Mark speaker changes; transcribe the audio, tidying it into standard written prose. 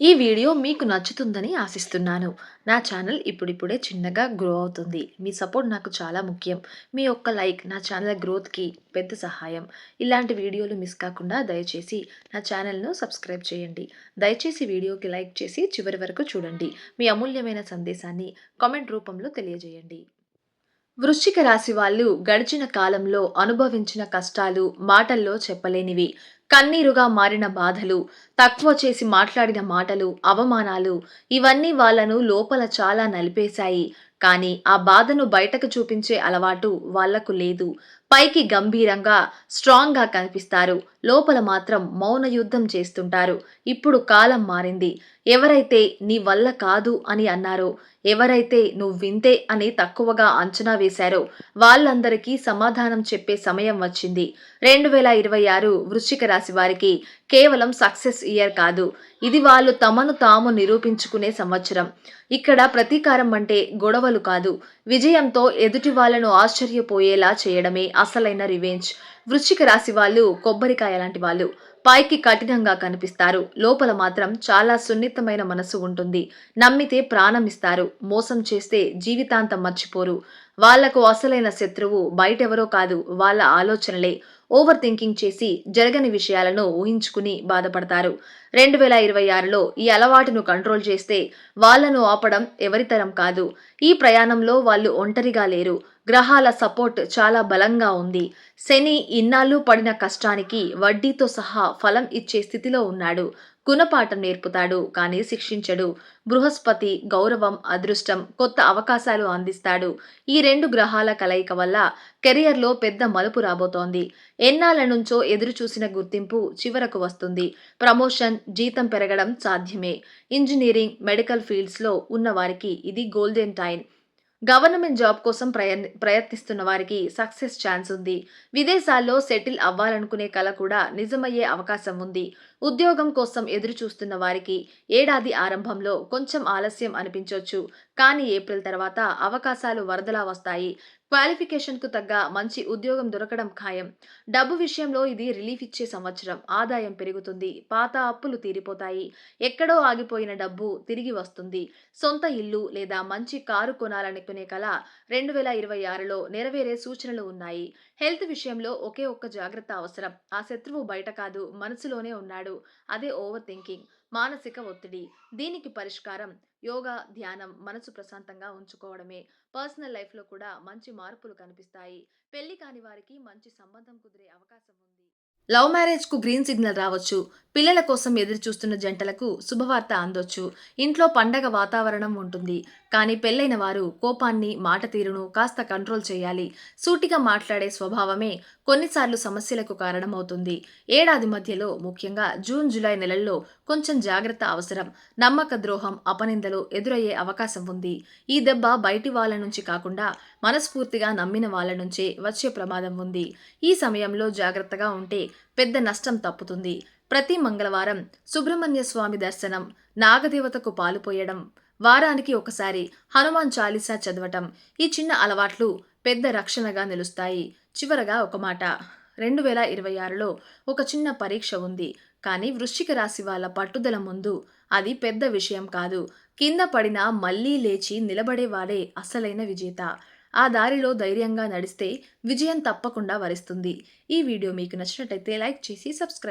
Speaker 1: ఈ వీడియో మీకు నచ్చుతుందని ఆశిస్తున్నాను. నా ఛానల్ ఇప్పుడిప్పుడే చిన్నగా గ్రో అవుతుంది. మీ సపోర్ట్ నాకు చాలా ముఖ్యం. మీ ఒక్క లైక్ నా ఛానల్ గ్రోత్‌కి పెద్ద సహాయం. ఇలాంటి వీడియోలు మిస్ కాకుండా దయచేసి నా ఛానల్‌ను సబ్స్క్రైబ్ చేయండి. దయచేసి వీడియోకి లైక్ చేసి చివరి వరకు చూడండి. మీ అమూల్యమైన సందేశాన్ని కామెంట్ రూపంలో తెలియజేయండి. వృశ్చిక రాశి వాళ్ళు గడిచిన కాలంలో అనుభవించిన కష్టాలు మాటల్లో చెప్పలేనివి. కన్నీరుగా మారిన బాధలు, తక్కువ చేసి మాట్లాడిన మాటలు, అవమానాలు ఇవన్నీ వాళ్ళను లోపల చాలా నలిపేశాయి. కానీ ఆ బాధను బయటకు చూపించే అలవాటు వాళ్లకు లేదు. పైకి గంభీరంగా, స్ట్రాంగ్‌గా కనిపిస్తారు. లోపల మాత్రం మౌన యుద్ధం చేస్తుంటారు. ఇప్పుడు కాలం మారింది. ఎవరైతే నీ వల్ల కాదు అని అన్నారో, ఎవరైతే నువ్వింతే అని తక్కువగా అంచనా వేశారో వాళ్ళందరికీ సమాధానం చెప్పే సమయం వచ్చింది. 2026 వృశ్చిక రాశి వారికి కేవలం సక్సెస్ ఇయర్ కాదు. ఇది వాళ్ళు తమను తాము నిరూపించుకునే సంవత్సరం. ఇక్కడ ప్రతీకారం అంటే గొడవలు కాదు. విజయంతో ఎదుటి వాళ్ళను ఆశ్చర్యపోయేలా చేయడమే అసలైన రివెంజ్. వృశ్చిక రాశి వాళ్ళు కొబ్బరికాయ లాంటి వాళ్ళు. పైకి కఠినంగా కనిపిస్తారు. లోపల మాత్రం చాలా సున్నితమైన మనసు ఉంటుంది. నమ్మితే ప్రాణమిస్తారు. మోసం చేస్తే జీవితాంతం మర్చిపోరు. వాళ్లకు అసలైన శత్రువు బయటెవరో కాదు, వాళ్ళ ఆలోచనలే. ఓవర్ థింకింగ్ చేసి జరగని విషయాలను ఊహించుకుని బాధపడతారు. 2026లో ఈ అలవాటును కంట్రోల్ చేస్తే వాళ్ళను ఆపడం ఎవరితరం కాదు. ఈ ప్రయాణంలో వాళ్ళు ఒంటరిగా లేరు. గ్రహాల సపోర్ట్ చాలా బలంగా ఉంది. శని ఇన్నాళ్ళు పడిన కష్టానికి వడ్డీతో సహా ఫలం ఇచ్చే స్థితిలో ఉన్నాడు. గుణపాఠం నేర్పుతాడు కానీ శిక్షించడు. బృహస్పతి గౌరవం, అదృష్టం, కొత్త అవకాశాలు అందిస్తాడు. ఈ రెండు గ్రహాల కలయిక వల్ల కెరియర్లో పెద్ద మలుపు రాబోతోంది. ఎన్నాళ్ల నుంచో ఎదురు చూసిన గుర్తింపు చివరకు వస్తుంది. ప్రమోషన్, జీతం పెరగడం సాధ్యమే. ఇంజనీరింగ్, మెడికల్ ఫీల్డ్స్లో ఉన్న వారికి ఇది గోల్డెన్ టైం. గవర్నమెంట్ జాబ్ కోసం ప్రయత్నిస్తున్న వారికి సక్సెస్ ఛాన్స్ ఉంది. విదేశాల్లో సెటిల్ అవ్వాలనుకునే కల కూడా నిజమయ్యే అవకాశం ఉంది. ఉద్యోగం కోసం ఎదురు చూస్తున్న వారికి ఏడాది ఆరంభంలో కొంచెం ఆలస్యం అనిపించొచ్చు. కానీ ఏప్రిల్ తర్వాత అవకాశాలు వరదలా వస్తాయి. క్వాలిఫికేషన్‌కు తగ్గ మంచి ఉద్యోగం దొరకడం ఖాయం. డబ్బు విషయంలో ఇది రిలీఫ్ ఇచ్చే సంవత్సరం. ఆదాయం పెరుగుతుంది. పాత అప్పులు తీరిపోతాయి. ఎక్కడో ఆగిపోయిన డబ్బు తిరిగి వస్తుంది. సొంత ఇల్లు లేదా మంచి కారు కొనాలనుకునే కల 2026లో నెరవేరే సూచనలు ఉన్నాయి. హెల్త్ విషయంలో ఒకే ఒక్క జాగ్రత్త అవసరం. ఆ శత్రువు బయట కాదు, మనసులోనే ఉన్నాడు. అదే ఓవర్ థింకింగ్, మానసిక ఒత్తిడి. దీనికి పరిష్కారం యోగా, ధ్యానం, మనసు ప్రశాంతంగా ఉంచుకోవడమే. పర్సనల్ లైఫ్‌లో కూడా మంచి మార్పులు కనిపిస్తాయి. పెళ్లి కాని వారికి మంచి సంబంధం కుదిరే అవకాశం ఉంది. లవ్ మ్యారేజ్‌కు గ్రీన్ సిగ్నల్ రావచ్చు. పిల్లల కోసం ఎదురు చూస్తున్న జంటలకు శుభవార్త అందొచ్చు. ఇంట్లో పండగ వాతావరణం ఉంటుంది. కానీ పెళ్లైన వారు కోపాన్ని, మాట తీరును కాస్త కంట్రోల్ చేయాలి. సూటిగా మాట్లాడే స్వభావమే కొన్నిసార్లు సమస్యలకు కారణమవుతుంది. ఏడాది మధ్యలో ముఖ్యంగా జూన్, జూలై నెలల్లో కొంచెం జాగ్రత్త అవసరం. నమ్మక ద్రోహం, అపనిందలు ఎదురయ్యే అవకాశం ఉంది. ఈ దెబ్బ బయటి వాళ్ళ నుంచి కాకుండా మనస్ఫూర్తిగా నమ్మిన వాళ్ళ నుంచే వచ్చే ప్రమాదం ఉంది. ఈ సమయంలో జాగ్రత్తగా ఉంటే పెద్ద నష్టం తప్పుతుంది. ప్రతి మంగళవారం సుబ్రహ్మణ్య స్వామి దర్శనం, నాగదేవతకు పాలు పోయడం, వారానికి ఒకసారి హనుమాన్ చాలీసా చదవటం, ఈ చిన్న అలవాట్లు పెద్ద రక్షణగా నిలుస్తాయి. చివరగా ఒక మాట, 2026లో ఒక చిన్న పరీక్ష ఉంది. కానీ వృశ్చిక రాశి వాళ్ళ పట్టుదల ముందు అది పెద్ద విషయం కాదు. కింద పడినా మళ్ళీ లేచి నిలబడేవాడే అసలైన విజేత. ఆ దారిలో ధైర్యంగా నడిస్తే విజయం తప్పకుండా వరిస్తుంది. ఈ వీడియో మీకు నచ్చినట్లయితే లైక్ చేసి సబ్స్క్రైబ్